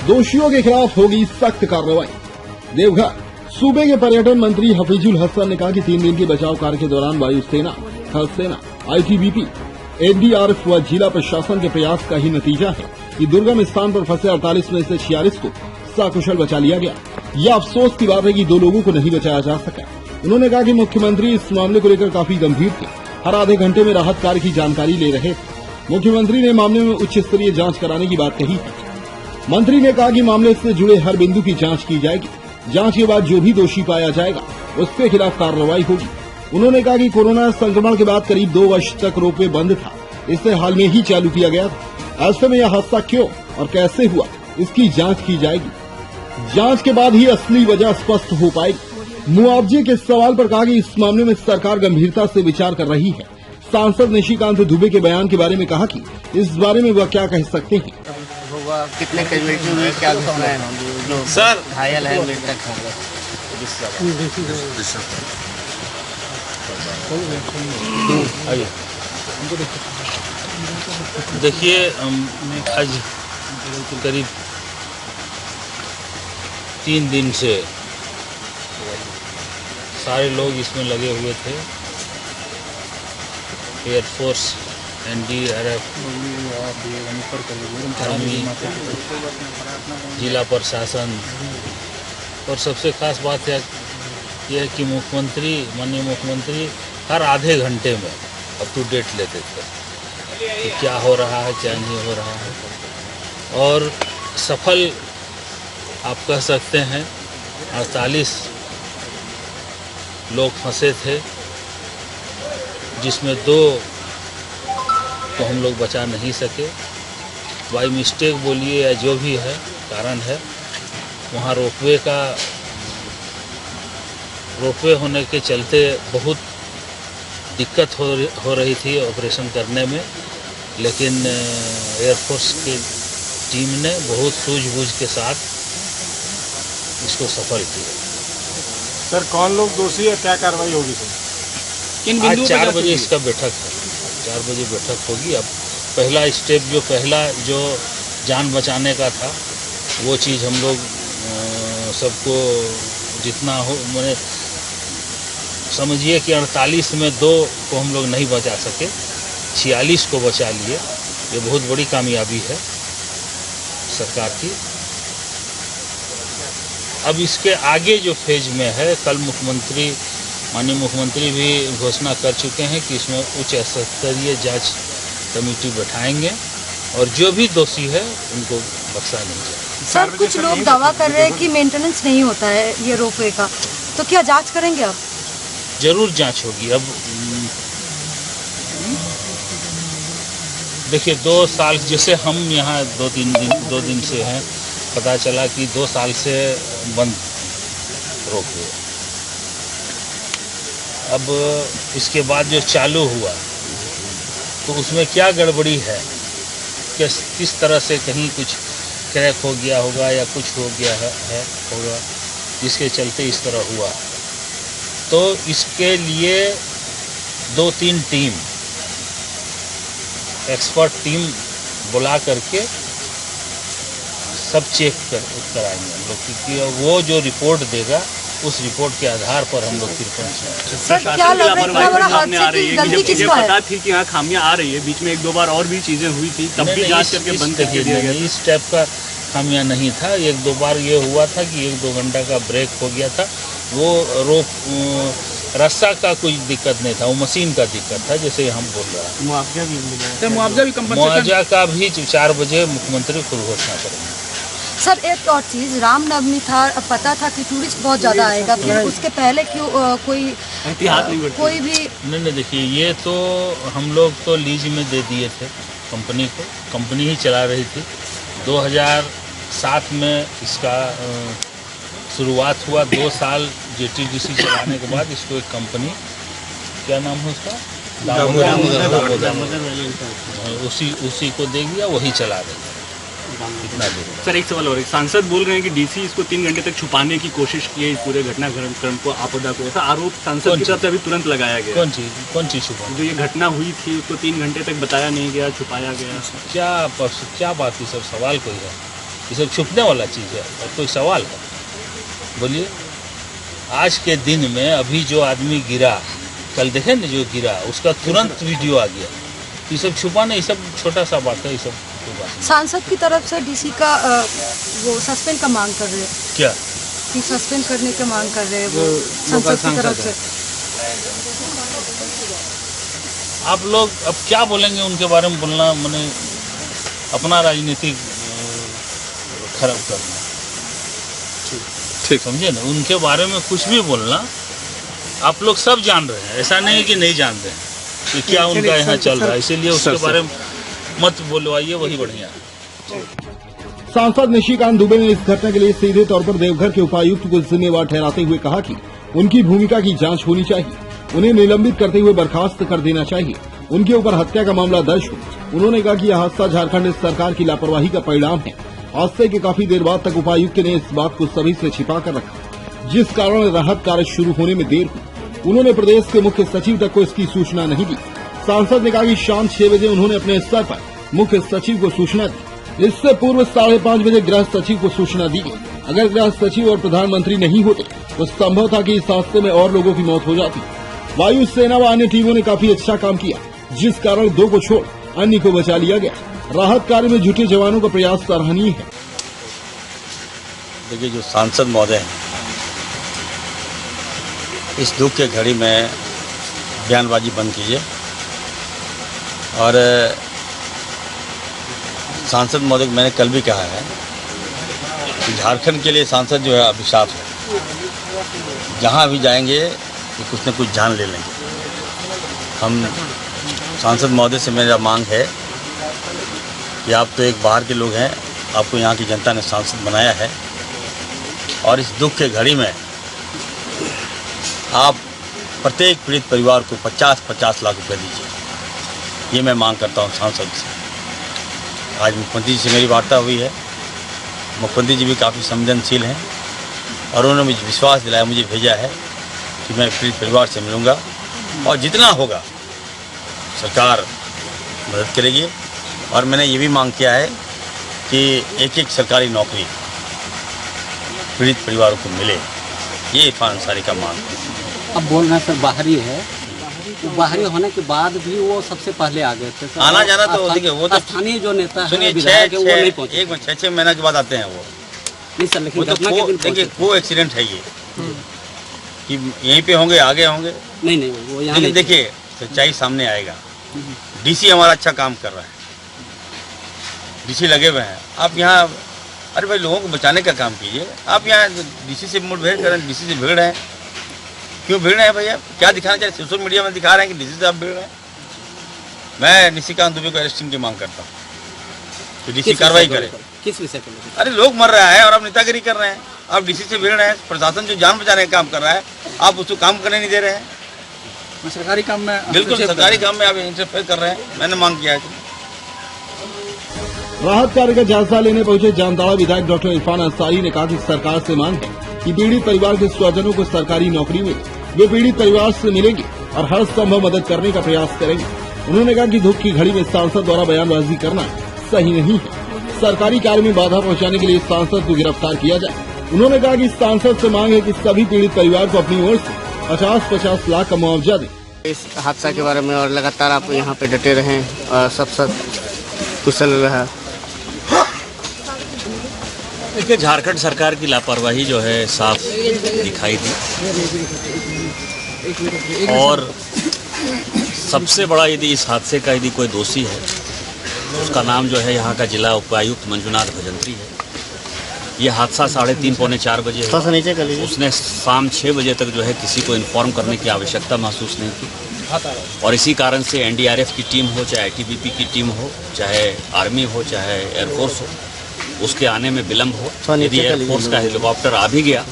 दोषियों के खिलाफ होगी सख्त कार्रवाई। देवघर सूबे के पर्यटन मंत्री हफीजुल हसन ने कहा कि 3 दिन के बचाव कार्य के दौरान वायुसेना, थल सेना, ITBP, NDRF व जिला प्रशासन के प्रयास का ही नतीजा है कि दुर्गम स्थान पर फंसे 48 में से 46 को सकुशल बचा लिया गया। यह अफसोस की बात है कि 2 लोगों को नहीं बचाया जा सका। उन्होंने कहा कि मुख्यमंत्री इस मामले को लेकर काफी गंभीर थे, हर आधे घंटे में राहत कार्य की जानकारी ले रहे थे। मुख्यमंत्री ने मामले में उच्च स्तरीय जांच कराने की बात कही है। मंत्री ने कहा कि मामले से जुड़े हर बिंदु की जांच की जाएगी। जांच के बाद जो भी दोषी पाया जाएगा उसके खिलाफ कार्रवाई होगी। उन्होंने कहा कि कोरोना संक्रमण के बाद करीब 2 वर्ष तक रोपवे बंद था, इसे हाल में ही चालू किया गया था। ऐसे में यह हादसा क्यों और कैसे हुआ, इसकी जांच की जाएगी। जांच के बाद ही असली वजह स्पष्ट हो पाएगी। मुआवजे के सवाल पर कहा कि इस मामले में सरकार गंभीरता से विचार कर रही है। सांसद निशिकांत दुबे के बयान के बारे में कहा कि इस बारे में वह क्या कह सकते हैं। कितने कैजुअलिटी हुई, क्या घटना है, जो सर घायल है, मृतक है। देखिए, आज करीब 3 दिन से सारे लोग इसमें लगे हुए थे। एयरफोर्स, NDRF, आर्मी, जिला प्रशासन, और सबसे खास बात यह है कि माननीय मुख्यमंत्री हर आधे घंटे में अप टू डेट लेते थे कि क्या हो रहा है, क्या नहीं हो रहा है। और सफल आप कह सकते हैं, 48 लोग फंसे थे, जिसमें 2 को हम लोग बचा नहीं सके। बाई मिस्टेक बोलिए या जो भी है कारण है, वहाँ रोपवे होने के चलते बहुत दिक्कत हो रही थी ऑपरेशन करने में, लेकिन एयरफोर्स की टीम ने बहुत सूझबूझ के साथ इसको सफल किया। सर, कौन लोग दोषी है, क्या कार्रवाई होगी सर? आज 4 बजे इसका बैठक है, 4 बजे बैठक होगी। अब पहला स्टेप जो जान बचाने का था, वो चीज़ हम लोग सबको जितना हो, मैंने समझिए कि 48 में 2 को हम लोग नहीं बचा सके, 46 को बचा लिए। ये बहुत बड़ी कामयाबी है सरकार की। अब इसके आगे जो फेज में है, कल माननीय मुख्यमंत्री भी घोषणा कर चुके हैं कि इसमें उच्च स्तरीय जांच कमेटी बैठाएंगे और जो भी दोषी है उनको बख्शा नहीं जाएगा। सर, कुछ लोग दावा कर रहे हैं कि मेंटेनेंस नहीं होता है ये रोपवे का, तो क्या जांच करेंगे आप? जरूर जांच होगी। अब देखिए, 2 साल जैसे हम यहाँ 2 दिन से हैं, पता चला कि 2 साल से बंद रोपवे। अब इसके बाद जो चालू हुआ तो उसमें क्या गड़बड़ी है, किस तरह से कहीं कुछ क्रैक हो गया होगा या कुछ हो गया होगा जिसके चलते इस तरह हुआ। तो इसके लिए 2-3 टीम, एक्सपर्ट टीम बुला करके सब चेक कराएंगे हम लोग, क्योंकि वो जो रिपोर्ट देगा उस रिपोर्ट के आधार पर हम लोग फिर सर, क्या लग रहा है बड़ा हादसे की गलती किसका है? पता थी कि यहाँ खामियां आ रही है, बीच में 1-2 बार और भी चीजें हुई थी, तब भी जांच करके बंद कर दिया गया। इस टाइप का खामियां नहीं था। 1-2 बार ये हुआ था कि 1-2 घंटा का ब्रेक हो गया था। वो रस्सा का कोई दिक्कत नहीं था, वो मशीन का दिक्कत था, जैसे हम बोल रहे हैं। मुआवजा का भी 4 बजे मुख्यमंत्री खुद घोषणा करेंगे। सर, एक और चीज़, रामनवमी था, अब पता था कि टूरिस्ट बहुत ज़्यादा आएगा, फिर उसके पहले क्यों कोई भी नहीं, देखिए, ये तो हम लोग तो लीज में दे दिए थे कंपनी को, कंपनी ही चला रही थी। 2007 में इसका शुरुआत हुआ। 2 साल JTDC चलाने के बाद इसको एक कंपनी, क्या नाम है उसका, उसी को दे दिया, वही चला रही है। सर, एक सवाल और, एक सांसद बोल रहे हैं कि DC इसको 3 घंटे तक छुपाने की कोशिश की है, इस पूरे घटनाक्रम को, आपदा को। ऐसा आरोप सांसद की तरफ से अभी तुरंत लगाया गया। कौन चीज छुपा? जो ये घटना हुई थी उसको 3 घंटे तक बताया नहीं गया, छुपाया गया। क्या बात है सर, सवाल कोई है? ये सब छुपने वाला चीज़ है और कोई सवाल है? बोलिए। आज के दिन में अभी जो आदमी गिरा, कल देखे ना जो गिरा, उसका तुरंत वीडियो आ गया। ये सब छुपाना, ये सब छोटा सा बात है। ये सब सांसद की तरफ से डीसी का वो सस्पेंड का मांग कर रहे हैं क्या कि सस्पेंड करने की मांग कर रहे हैं वो सांसद की तरफ से। आप लोग अब क्या बोलेंगे उनके बारे में? बोलना मैंने अपना राजनीतिक खराब करना, ठीक समझे ना? उनके बारे में कुछ भी बोलना, आप लोग सब जान रहे हैं, ऐसा नहीं कि नहीं जान रहे हैं कि क्या उनका यहाँ चल रहा है। इसीलिए उसके बारे में मत बोलवाइए, वही बढ़िया है। सांसद निशिकांत दुबे ने इस घटना के लिए सीधे तौर पर देवघर के उपायुक्त को जिम्मेवार ठहराते हुए कहा कि उनकी भूमिका की जांच होनी चाहिए, उन्हें निलंबित करते हुए बर्खास्त कर देना चाहिए, उनके ऊपर हत्या का मामला दर्ज हो। उन्होंने कहा कि यह हादसा झारखंड सरकार की लापरवाही का परिणाम है। हादसे के काफी देर बाद तक उपायुक्त ने इस बात को सभी से छिपा कर रखा, जिस कारण राहत कार्य शुरू होने में देर हुई। उन्होंने प्रदेश के मुख्य सचिव तक को इसकी सूचना नहीं दी। सांसद ने कहा कि शाम 6 बजे उन्होंने अपने स्तर पर मुख्य सचिव को सूचना दी। इससे पूर्व 5:30 बजे गृह सचिव को सूचना दी गई। अगर गृह सचिव और प्रधानमंत्री नहीं होते तो संभव था कि इस हादसे में और लोगों की मौत हो जाती। वायुसेना व अन्य टीमों ने काफी अच्छा काम किया, जिस कारण 2 को छोड़ अन्य को बचा लिया गया। राहत कार्य में जुटे जवानों का प्रयास सराहनीय है। देखिए, जो सांसद महोदय हैं, इस दुख के घड़ी में बयानबाजी बंद कीजिए। और सांसद महोदय मैंने कल भी कहा है कि झारखंड के लिए सांसद जो है अभिशाप है। जहाँ भी जाएंगे तो कुछ न कुछ जान ले लेंगे। हम सांसद महोदय से मेरा मांग है कि आप तो एक बाहर के लोग हैं, आपको यहाँ की जनता ने सांसद बनाया है, और इस दुख के घड़ी में आप प्रत्येक पीड़ित परिवार को 50-50 लाख रुपए दीजिए। ये मैं मांग करता हूँ सांसद से। आज मुख्यमंत्री जी से मेरी वार्ता हुई है। मुख्यमंत्री जी भी काफ़ी संवेदनशील हैं और उन्होंने मुझे विश्वास दिलाया, मुझे भेजा है कि मैं पीड़ित परिवार से मिलूँगा और जितना होगा सरकार मदद करेगी। और मैंने ये भी मांग किया है कि एक सरकारी नौकरी पीड़ित परिवारों को मिले। ये इरफान अंसारी का मांग है। अब बोल रहे हैं सर बाहरी है, बाहरी होने के बाद भी वो सबसे पहले आ गए थे सर। आना जाना तो देखिए, वो तो स्थानीय जो नेता सुनिए, है विधायक है, वो नहीं पहुंचे। 6 महीना के बाद आते हैं वो। नहीं सर, लेकिन वो तो देखिए को एक्सीडेंट है ये कि यहीं पे होंगे, आगे होंगे। नहीं वो यहाँ लेकिन देखिए सच्चाई सामने आएगा। डीसी हमारा अच्छा काम कर रहा है, डीसी लगे हुए हैं। आप यहाँ, अरे भाई लोगों को बचाने का काम कीजिए। आप यहाँ डीसी से मुठभेड़ कर रहे हैं, डीसी से भिड़ रहे हैं। क्यों भिड़ रहे हैं भैया? क्या दिखाना चाहिए? सोशल मीडिया में दिखा रहे हैं कि डीसी से आप भिड़ रहे हैं। मैं निशिकांत दुबे को अरेस्टिंग की मांग करता हूँ कि डीसी कार्रवाई करे। किस विषय पर? अरे लोग मर रहा है और आप नेतागिरी कर रहे हैं, आप डीसी से भिड़ रहे हैं। प्रशासन जो जान बचाने का काम कर रहा है, आप उसको काम करने नहीं दे रहे हैं। सरकारी काम में, बिल्कुल सरकारी काम में आप इंटरफेयर कर रहे हैं। मैंने मांग किया है। राहत कार्य का जायजा लेने पहुंचे जामताड़ा विधायक डॉक्टर इरफान अंसारी ने कहा कि सरकार से मांग है कि पीड़ित परिवार के स्वजनों को सरकारी नौकरी मिले। वे पीड़ित परिवार से मिलेंगे और हर संभव मदद करने का प्रयास करेंगे। उन्होंने कहा कि दुख की घड़ी में सांसद द्वारा बयानबाजी करना सही नहीं है। सरकारी कार्य में बाधा पहुंचाने के लिए सांसद को गिरफ्तार किया जाए। उन्होंने कहा कि सांसद से मांग है कि सभी पीड़ित परिवार को अपनी ओर से 50-50 लाख का मुआवजा दें। इस हादसा के बारे में और लगातार आप यहाँ पे डटे रहें और सब कुशल रहा। देखिए, झारखंड सरकार की लापरवाही जो है साफ दिखाई दी, और सबसे बड़ा यदि इस हादसे का यदि कोई दोषी है, उसका नाम जो है यहाँ का जिला उपायुक्त मंजुनाथ भजंत्री है। ये हादसा 3:30 पौने 4 बजे है। उसने शाम 6 बजे तक जो है किसी को इन्फॉर्म करने की आवश्यकता महसूस नहीं की, और इसी कारण से एनडीआरएफ की टीम हो, चाहे आईटीबीपी की टीम हो, चाहे आर्मी हो, चाहे एयरफोर्स हो, उसके आने में विलम्ब हो। यदि एयरफोर्स का हेलीकॉप्टर आ भी गया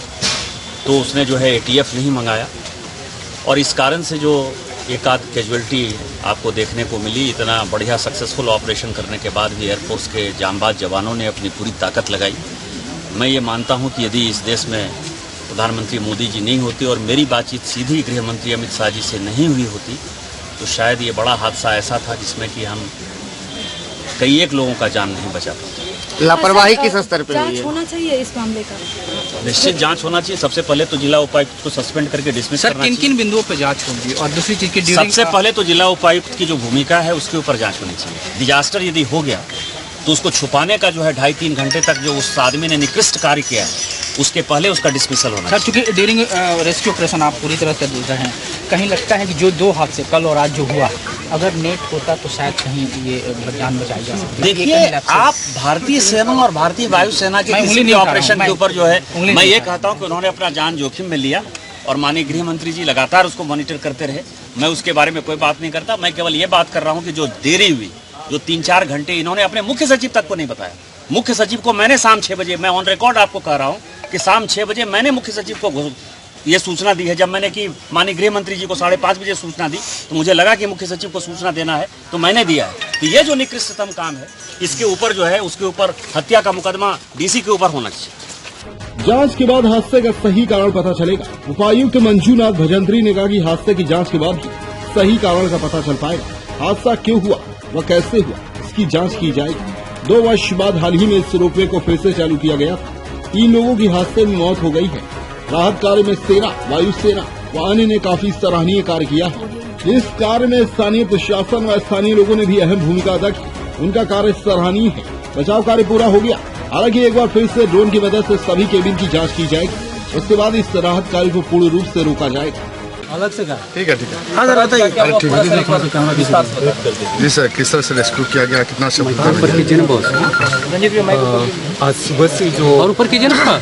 तो उसने जो है एटीएफ नहीं मंगाया, और इस कारण से जो एक आध कैजुअल्टी आपको देखने को मिली। इतना बढ़िया सक्सेसफुल ऑपरेशन करने के बाद भी एयरफोर्स के जांबाज जवानों ने अपनी पूरी ताकत लगाई। मैं ये मानता हूँ कि यदि इस देश में प्रधानमंत्री मोदी जी नहीं होती और मेरी बातचीत सीधी गृह मंत्री अमित शाह जी से नहीं हुई होती, तो शायद ये बड़ा हादसा ऐसा था जिसमें कि हम कई एक लोगों का जान नहीं बचा पाते। लापरवाही किस स्तर पे हुई जांच है? होना चाहिए इस मामले का। निश्चित जांच होना चाहिए। सबसे पहले तो जिला उपायुक्त को सस्पेंड करके डिसमिस सर करना किन चाहिए। किन बिंदुओं पर जांच होगी और दूसरी चीज की सबसे पहले तो जिला उपायुक्त की जो भूमिका है उसके ऊपर जांच होनी चाहिए। डिजास्टर यदि हो गया तो उसको छुपाने का जो है 2.5-3 घंटे तक जो उस आदमी ने निकृष्ट कार्य किया है उसके पहले उसका डिसमिसल होना सर चाहिए। चूंकि ड्यूरिंग रेस्क्यू ऑपरेशन आप पूरी तरह से देख रहे हैं, कहीं लगता है कि जो 2 हादसे कल और आज जो हुआ, अगर नेट होता तो शायद कहीं ये जान बचाई जा सकती। देखिए, आप भारतीय सेना और भारतीय वायुसेना के मैं किसी उंगली भी नहीं उठा रहा ऑपरेशन हूं, के ऊपर जो है उंगली मैं नहीं ये उठा कहता हूं कि उन्होंने अपना जान जोखिम में लिया और माननीय गृह मंत्री जी लगातार उसको मॉनिटर करते रहे। मैं उसके बारे में कोई बात नहीं करता। मैं केवल ये बात कर रहा हूं कि जो देरी हुई, जो 3-4 घंटे इन्होंने अपने मुख्य सचिव तक को नहीं बताया। मुख्य सचिव को मैंने शाम 6 बजे, मैं ऑन रिकॉर्ड आपको कह रहा हूं कि शाम 6 बजे मैंने मुख्य सचिव को ये सूचना दी है। जब मैंने कि माननीय गृह मंत्री जी को 5:30 बजे सूचना दी तो मुझे लगा कि मुख्य सचिव को सूचना देना है तो मैंने दिया है। तो ये जो निकृष्टतम काम है इसके ऊपर जो है उसके ऊपर हत्या का मुकदमा डीसी के ऊपर होना चाहिए। जांच के बाद हादसे का सही कारण पता चलेगा। उपायुक्त मंजूनाथ भजंत्री ने कहा कि हादसे की जांच के बाद ही सही कारण का पता चल पाएगा। हादसा क्यों हुआ व कैसे हुआ इसकी जांच की जाएगी। 2 वर्ष बाद हाल ही में इस रोपवे को फिर से चालू किया गया था। 3 लोगों की हादसे में मौत हो गई है। राहत कार्य में सेना, वायुसेना व अन्य ने काफी सराहनीय कार्य किया है। इस कार्य में स्थानीय प्रशासन व स्थानीय लोगों ने भी अहम भूमिका अदा की। उनका कार्य सराहनीय है। बचाव कार्य पूरा हो गया। हालांकि एक बार फिर से ड्रोन की मदद से सभी केबिन की जांच की जाएगी। उसके बाद इस राहत कार्य को पूर्ण रूप से रोका जाएगा। अलग से ठीक है हाँ सर बताइए। जी सर, किस तरह से रेस्क्यू किया गया, कितना आज सुबह से जो और ऊपर कीजिए ना,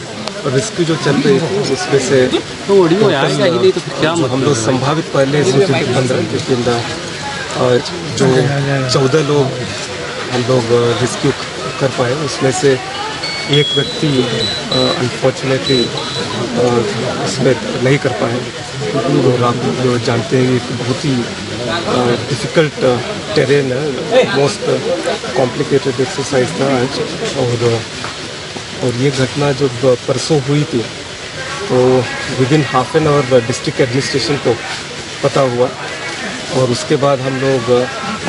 रेस्क्यू जो चल रही थी उसमें से तो ऑडियो आएगा ही नहीं तो फिर क्या हम लोग संभावित पहले सूचित 15 लेकिन जो 14 लोग हम लोग रेस्क्यू कर पाए उसमें से एक व्यक्ति अनफॉर्चुनेटली उसमें नहीं कर पाए। और आप जो जानते हैं एक बहुत ही डिफ़िकल्ट टेरेन है, मोस्ट कॉम्प्लिकेटेड एक्सरसाइज था आज। और ये घटना जब परसों हुई थी तो within half an hour district administration को पता हुआ और उसके बाद हम लोग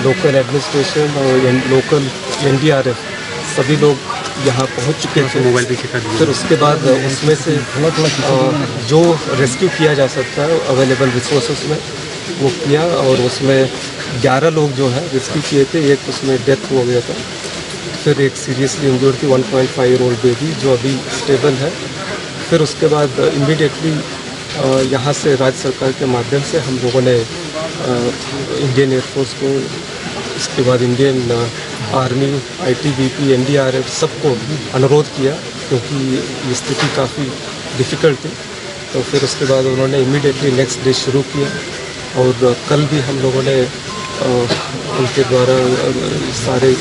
लोकल एडमिनिस्ट्रेशन और लोकल NDRF सभी लोग यहाँ पहुँच चुके थे। मोबाइल भी फिर उसके बाद उसमें से जो रेस्क्यू किया जा सकता है अवेलेबल रिसोर्सेस में वो किया और उसमें 11 लोग जो है रेस्क्यू किए थे। एक उसमें डेथ हो गया था, फिर एक सीरियसली इंजर्ड थी 1.5 ईयर ओल्ड बेबी जो अभी स्टेबल है। फिर उसके बाद इमीडिएटली यहाँ से राज्य सरकार के माध्यम से हम लोगों ने इंडियन एयरफोर्स को, इसके बाद इंडियन आर्मी, ITBP, NDRF सबको अनुरोध किया क्योंकि ये स्थिति काफ़ी डिफ़िकल्ट थी। तो फिर उसके बाद उन्होंने इमीडिएटली नेक्स्ट डे शुरू किया और कल भी हम लोगों ने उनके द्वारा सारे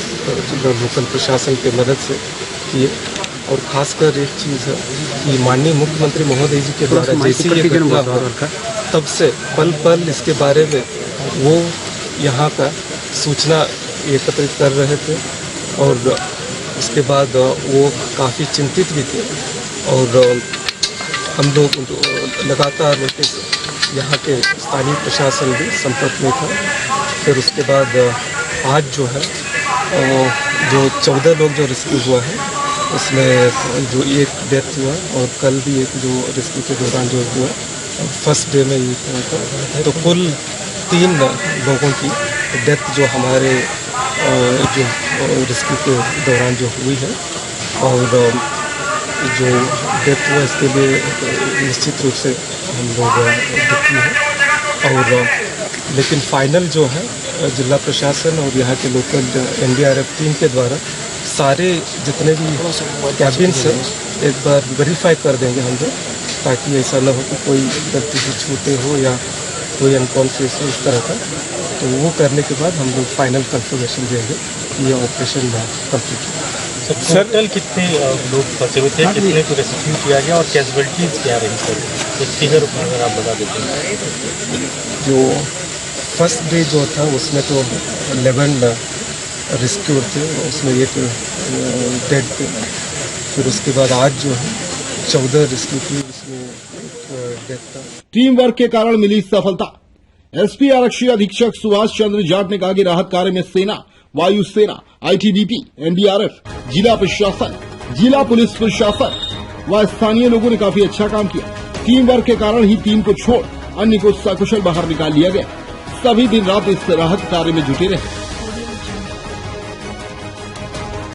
लोकल प्रशासन के मदद से किए। और ख़ासकर एक चीज़ है कि माननीय मुख्यमंत्री महोदय जी के द्वारा जैसे ये घटना हुआ तब से पल पल इसके बारे में वो यहाँ का सूचना एकत्रित कर रहे थे और उसके बाद वो काफ़ी चिंतित भी थे और हम लोग लगातार उनके यहाँ के स्थानीय प्रशासन भी संपर्क में था। फिर उसके बाद आज जो है जो 14 लोग जो रेस्क्यू हुआ है उसमें जो एक डेथ हुआ और कल भी एक जो रेस्क्यू के दौरान जो हुआ फर्स्ट डे में ये हुआ था। तो कुल 3 लोगों की डेथ जो हमारे जो रेस्क्यू के दौरान जो हुई है और जो डेथ हुआ इसके लिए निश्चित रूप से हम लोग दुखी हैं। और लेकिन फाइनल जो है जिला प्रशासन और यहाँ के लोकल NDRF टीम के द्वारा सारे जितने भी कैबिन्स हैं एक बार वेरीफाई कर देंगे हम लोग ताकि ऐसा न हो कि कोई गलती से छूटे हो या कोई अनकॉन्शियस हो इस तरह का। तो वो करने के बाद हम लोग फाइनल कंफर्मेशन देंगे कि ये ऑपरेशन कंप्लीट हो। सर कल कितने लोग फंसे हुए थे, कितने को रेस्क्यू किया गया और कैजुअल्टीज क्या रही सर, कुछ फिगर अगर आप बता देते हैं। जो फर्स्ट डे जो था उसमें तो 11 रेस्क्यू थे, उसमें एक डेड थे। फिर उसके बाद आज जो है 14 रेस्क्यू की, उसमें एक डेथ था। टीम वर्क के कारण मिली सफलता। SP आरक्षी अधीक्षक सुभाष चंद्र जाट ने कहा कि राहत कार्य में सेना, वायुसेना, ITBP, NDRF, जिला प्रशासन, जिला पुलिस प्रशासन व स्थानीय लोगों ने काफी अच्छा काम किया। टीम वर्क के कारण ही 3 को छोड़ अन्य को सकुशल बाहर निकाल लिया गया। सभी दिन रात इस राहत कार्य में जुटे रहे।